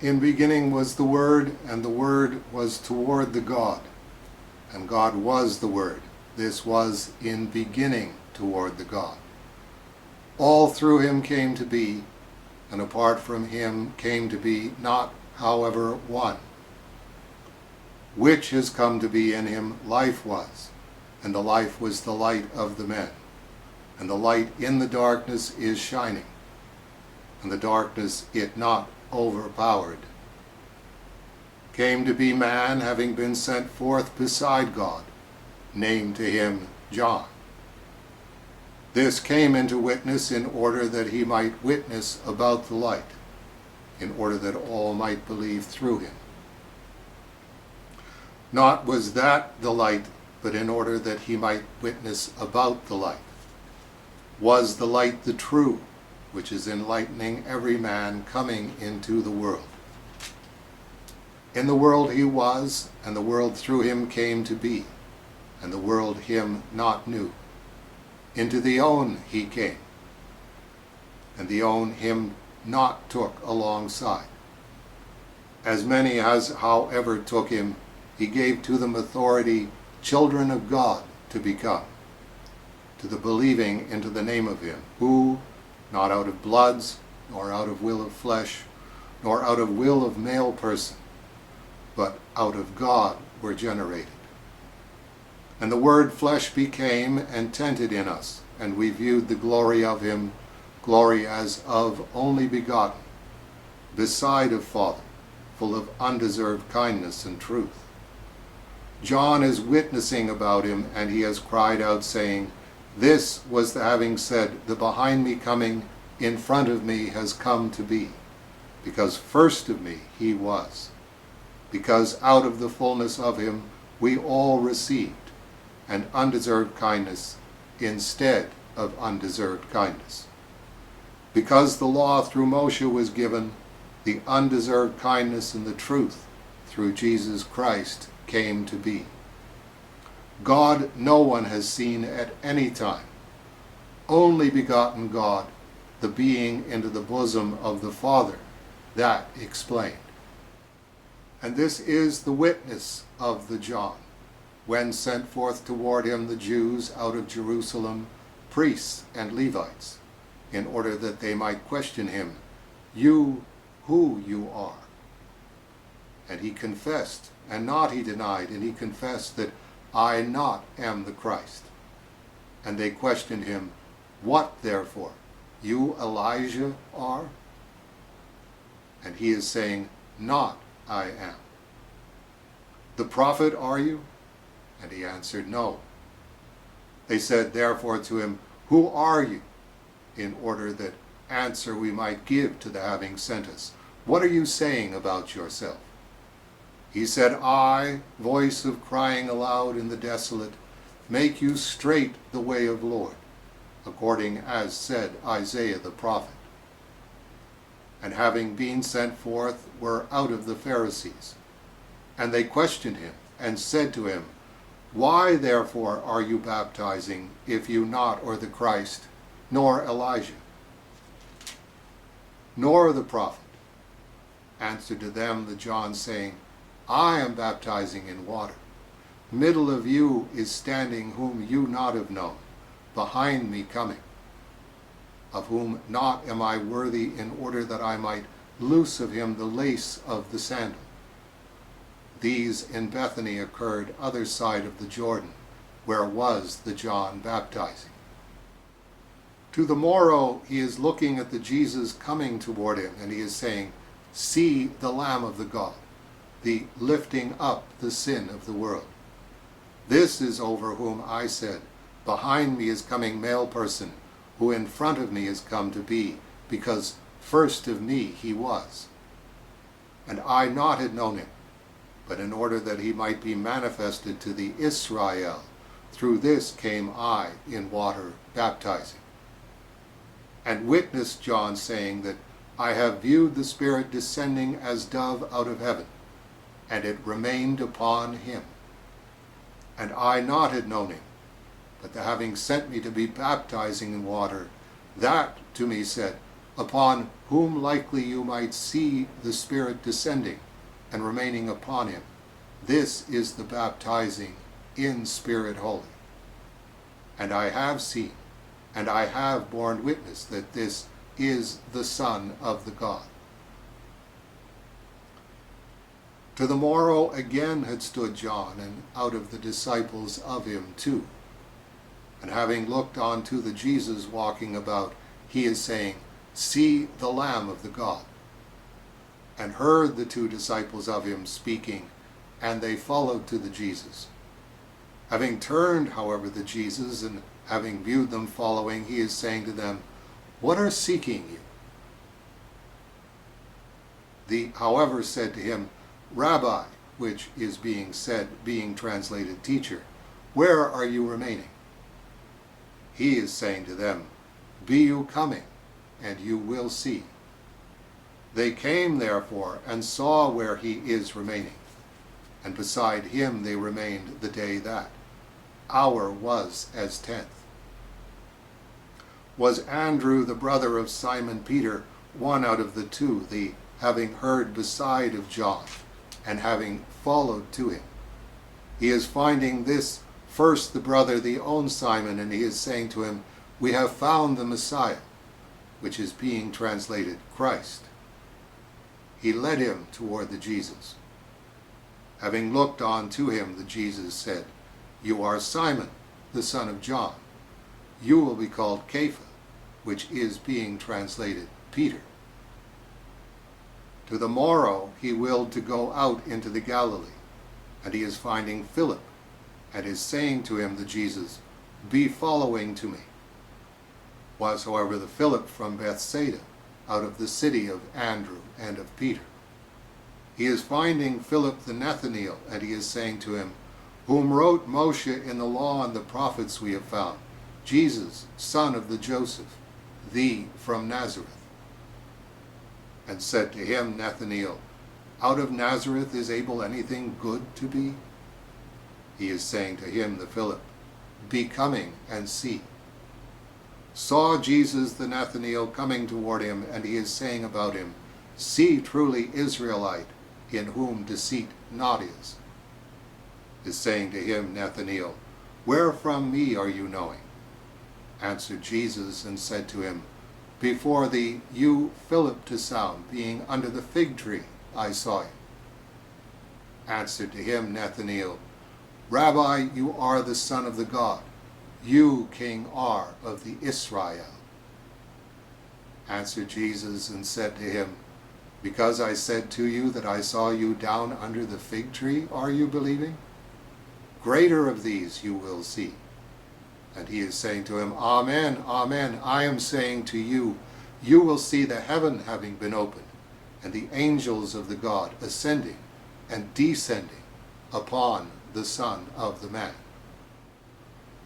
In beginning was the Word, and the Word was toward the God, and God was the Word. This was in beginning toward the God. All through him came to be, and apart from him came to be not, however, one. Which has come to be in him life was, and the life was the light of the men. And the light in the darkness is shining, and the darkness it not overpowered. Came to be man, having been sent forth beside God, named to him John. This came into witness in order that he might witness about the light, in order that all might believe through him. Not was that the light, but in order that he might witness about the light. Was the light the true, which is enlightening every man coming into the world. In the world he was, and the world through him came to be, and the world him not knew. Into the own he came, and the own him not took alongside. As many as, however, took him, he gave to them authority, children of God to become, to the believing into the name of him, who, not out of bloods, nor out of will of flesh, nor out of will of male person, but out of God were generated. And the Word flesh became and tented in us, and we viewed the glory of him, glory as of only begotten, beside of Father, full of undeserved kindness and truth. John is witnessing about him, and he has cried out, saying, This was the having said, The behind me coming in front of me has come to be, because first of me he was. Because out of the fullness of him we all received, and undeserved kindness instead of undeserved kindness. Because the law through Moshe was given, the undeserved kindness and the truth through Jesus Christ came to be. God no one has seen at any time, only begotten God, the being into the bosom of the Father, that explained. And this is the witness of the John, when sent forth toward him the Jews out of Jerusalem, priests and Levites, in order that they might question him, You, who you are. And he confessed, and not he denied, and he confessed that I not am the Christ. And they questioned him, What therefore? You Elijah are? And he is saying, Not I am. The prophet are you? And he answered, No. They said therefore to him, Who are you? In order that answer we might give to the having sent us. What are you saying about yourself? He said, I, voice of crying aloud in the desolate, make you straight the way of Lord, according as said Isaiah the prophet. And having been sent forth, were out of the Pharisees. And they questioned him, and said to him, Why therefore are you baptizing, if you not are the Christ, nor Elijah, nor the prophet? Answered to them the John, saying, I am baptizing in water. Middle of you is standing whom you not have known, behind me coming, of whom not am I worthy, in order that I might loose of him the lace of the sandal. These in Bethany occurred other side of the Jordan, where was the John baptizing. To the morrow he is looking at the Jesus coming toward him, and he is saying, See the Lamb of the God, the lifting up the sin of the world. This is over whom I said, Behind me is coming male person, who in front of me is come to be, because first of me he was. And I not had known him, but in order that he might be manifested to the Israel, through this came I in water baptizing. And witnessed John, saying that I have viewed the Spirit descending as dove out of heaven, and it remained upon him. And I not had known him, but the having sent me to be baptizing in water, that to me said, upon whom likely you might see the Spirit descending and remaining upon him. This is the baptizing in Spirit holy. And I have seen, and I have borne witness that this is the Son of the God. To the morrow again had stood John, and out of the disciples of him too. And having looked on to the Jesus walking about, he is saying, See the Lamb of the God. And heard the two disciples of him speaking, and they followed to the Jesus. Having turned, however, the Jesus, and having viewed them following, he is saying to them, What are seeking you? They, however, said to him, Rabbi, which is being translated teacher, where are you remaining? He is saying to them, Be you coming, and you will see. They came therefore, and saw where he is remaining, and beside him they remained the day that hour was as 10th. Was Andrew the brother of Simon Peter one out of the two, the having heard beside of John, and having followed to him? He is finding this first the brother, the own Simon, and he is saying to him, We have found the Messiah, which is being translated Christ. He led him toward the Jesus. Having looked on to him, the Jesus said, You are Simon, the son of John. You will be called Kepha, which is being translated Peter. To the morrow he willed to go out into the Galilee, and he is finding Philip, and is saying to him, the Jesus, Be following to me. Was, however, the Philip from Bethsaida, out of the city of Andrew and of Peter. He is finding Philip the Nathanael, and he is saying to him, Whom wrote Moshe in the law and the prophets we have found, Jesus, son of the Joseph, thee from Nazareth. And said to him Nathanael, Out of Nazareth is able anything good to be? He is saying to him, the Philip, Be coming and see. Saw Jesus the Nathanael coming toward him, and he is saying about him, See truly Israelite, in whom deceit not is. Is saying to him Nathanael, Where from me are you knowing? Answered Jesus and said to him, Before thee you Philip to sound, being under the fig tree, I saw you. Answered to him Nathanael, Rabbi, you are the Son of the God. You, King, are of the Israel. Answered Jesus and said to him, Because I said to you that I saw you down under the fig tree, are you believing? Greater of these you will see. And he is saying to him, Amen, amen, I am saying to you, you will see the heaven having been opened, and the angels of the God ascending and descending upon the Son of the Man.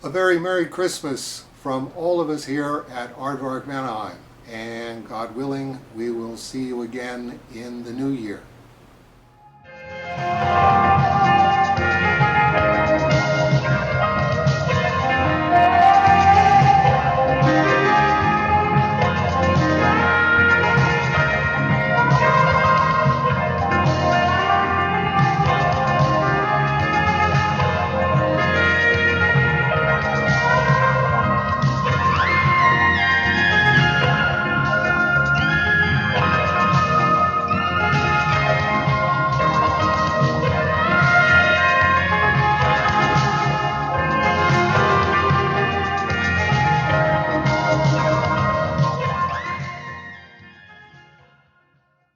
A very Merry Christmas from all of us here at Aardvark Mannheim, and God willing, we will see you again in the new year.